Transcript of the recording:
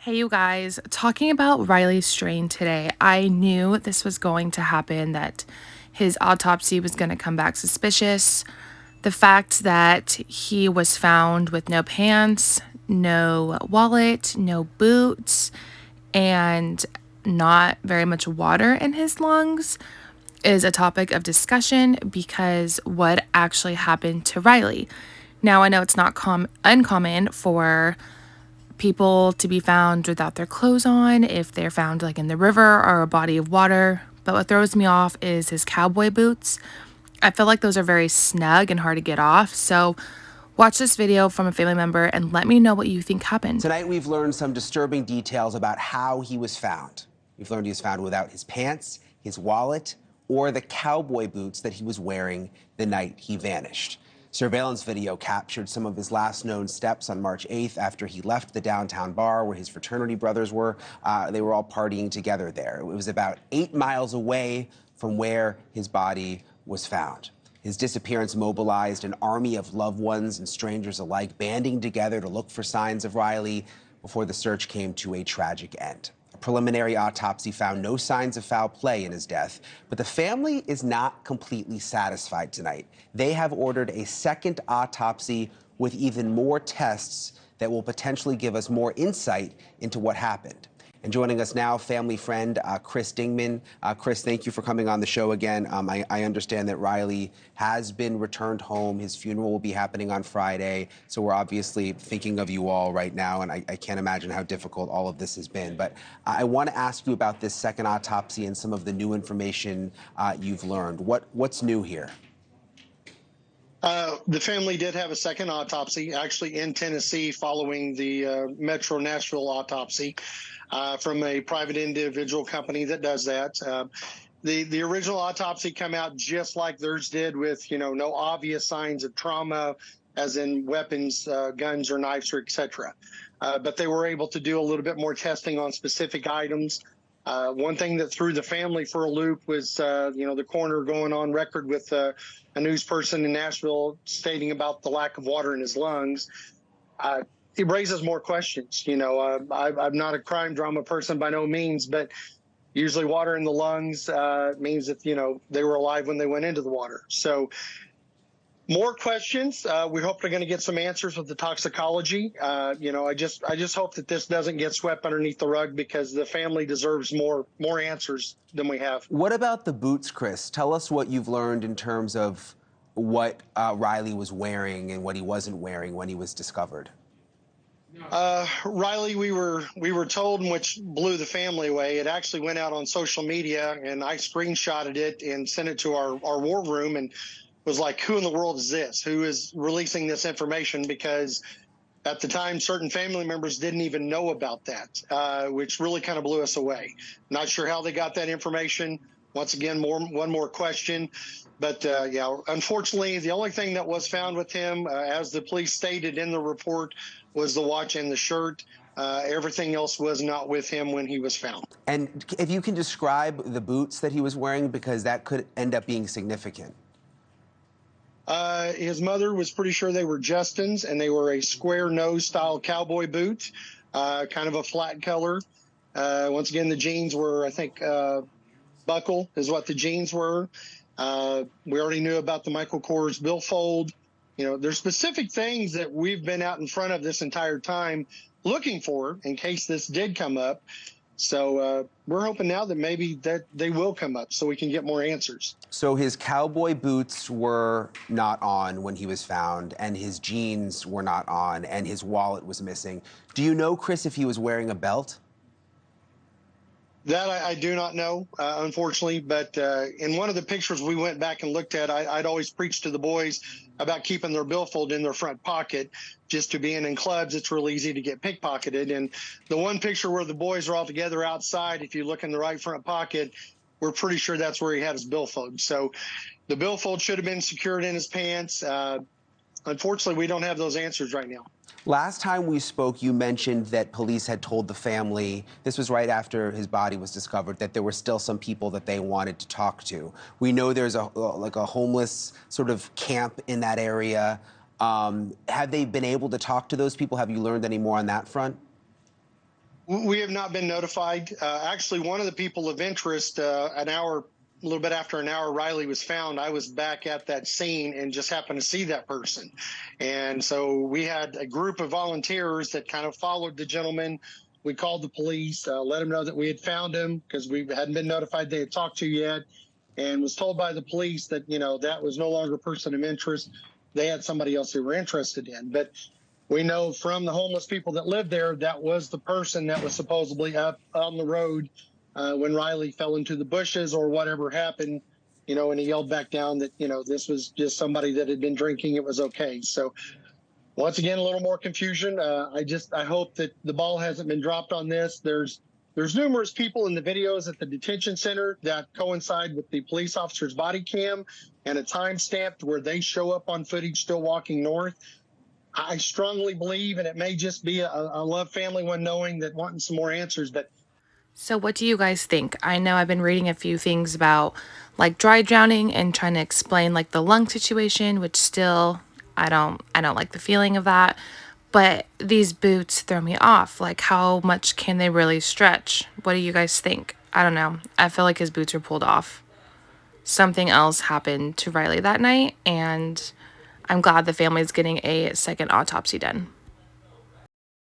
Hey, you guys, talking about Riley's strain today, I knew this was going to happen, that his autopsy was going to come back suspicious. The fact that he was found with no pants, no wallet, no boots, and not very much water in his lungs is a topic of discussion because what actually happened to Riley? Now, I know it's not uncommon for people to be found without their clothes on if they're found like in the river or a body of water. But what throws me off is his cowboy boots. I feel like those are very snug and hard to get off. So watch this video from a family member and let me know what you think happened. Tonight, we've learned some disturbing details about how he was found. We've learned he was found without his pants, his wallet, or the cowboy boots that he was wearing the night he vanished. Surveillance video captured some of his last known steps on March 8th after he left the downtown bar where his fraternity brothers were. They were all partying together there. It was about 8 miles away from where his body was found. His disappearance mobilized an army of loved ones and strangers alike banding together to look for signs of Riley before the search came to a tragic end. A preliminary autopsy found no signs of foul play in his death, but the family is not completely satisfied tonight. They have ordered a second autopsy with even more tests that will potentially give us more insight into what happened. And joining us now, family friend Chris Dingman. Chris, thank you for coming on the show again. I understand that Riley has been returned home. His funeral will be happening on Friday. So we're obviously thinking of you all right now, and I can't imagine how difficult all of this has been. But I want to ask you about this second autopsy and some of the new information you've learned. What's new here? The family did have a second autopsy, actually in Tennessee, following the Metro Nashville autopsy from a private individual company that does that. The original autopsy came out just like theirs did, with no obvious signs of trauma, as in weapons, guns or knives, or etc. But they were able to do a little bit more testing on specific items. One thing that threw the family for a loop was, the coroner going on record with a news person in Nashville stating about the lack of water in his lungs. It raises more questions. I'm not a crime drama person by no means, but usually water in the lungs means that, they were alive when they went into the water. So more questions. We hope they're going to get some answers with the toxicology. I just hope that this doesn't get swept underneath the rug, because the family deserves more answers than we have. What about the boots, Chris? Tell us what you've learned in terms of what Riley was wearing and what he wasn't wearing when he was discovered. Riley, we were told, which blew the family away. It actually went out on social media, and I screenshotted it and sent it to our war room, and was like, who in the world is this? Who is releasing this information? Because at the time, certain family members didn't even know about that, which really kind of blew us away. Not sure how they got that information. Once again, one more question. But yeah, unfortunately, the only thing that was found with him, as the police stated in the report, was the watch and the shirt. Everything else was not with him when he was found. And if you can describe the boots that he was wearing, because that could end up being significant. His mother was pretty sure they were Justin's, and they were a square nose style cowboy boot, kind of a flat color. Once again, the jeans were, I think, buckle is what the jeans were. We already knew about the Michael Kors billfold. There's specific things that we've been out in front of this entire time looking for in case this did come up. So we're hoping now that maybe that they will come up so we can get more answers. So his cowboy boots were not on when he was found, and his jeans were not on, and his wallet was missing. Do you know, Chris, if he was wearing a belt? That I do not know, unfortunately, but in one of the pictures we went back and looked at, I'd always preach to the boys about keeping their billfold in their front pocket. Just to being in clubs, it's real easy to get pickpocketed. And the one picture where the boys are all together outside, if you look in the right front pocket, we're pretty sure that's where he had his billfold. So the billfold should have been secured in his pants. Unfortunately, we don't have those answers right now. Last time we spoke, you mentioned that police had told the family, this was right after his body was discovered, that there were still some people that they wanted to talk to. We know there's a homeless sort of camp in that area. Have they been able to talk to those people? Have you learned any more on that front? We have not been notified. Actually, one of the people of interest, a little bit after an hour Riley was found, I was back at that scene and just happened to see that person. And so we had a group of volunteers that kind of followed the gentleman. We called the police, let them know that we had found him because we hadn't been notified they had talked to yet, and was told by the police that, that was no longer a person of interest. They had somebody else they were interested in. But we know from the homeless people that lived there, that was the person that was supposedly up on the road when Riley fell into the bushes or whatever happened, and he yelled back down that, this was just somebody that had been drinking. It was okay. So once again, a little more confusion. I hope that the ball hasn't been dropped on this. There's numerous people in the videos at the detention center that coincide with the police officer's body cam and a time stamp where they show up on footage still walking north. I strongly believe, and it may just be a love family one knowing that wanting some more answers, but So what do you guys think? I know I've been reading a few things about like dry drowning and trying to explain like the lung situation, which still I don't like the feeling of that. But these boots throw me off. Like how much can they really stretch? What do you guys think? I don't know. I feel like his boots are pulled off. Something else happened to Riley that night, and I'm glad the family's getting a second autopsy done.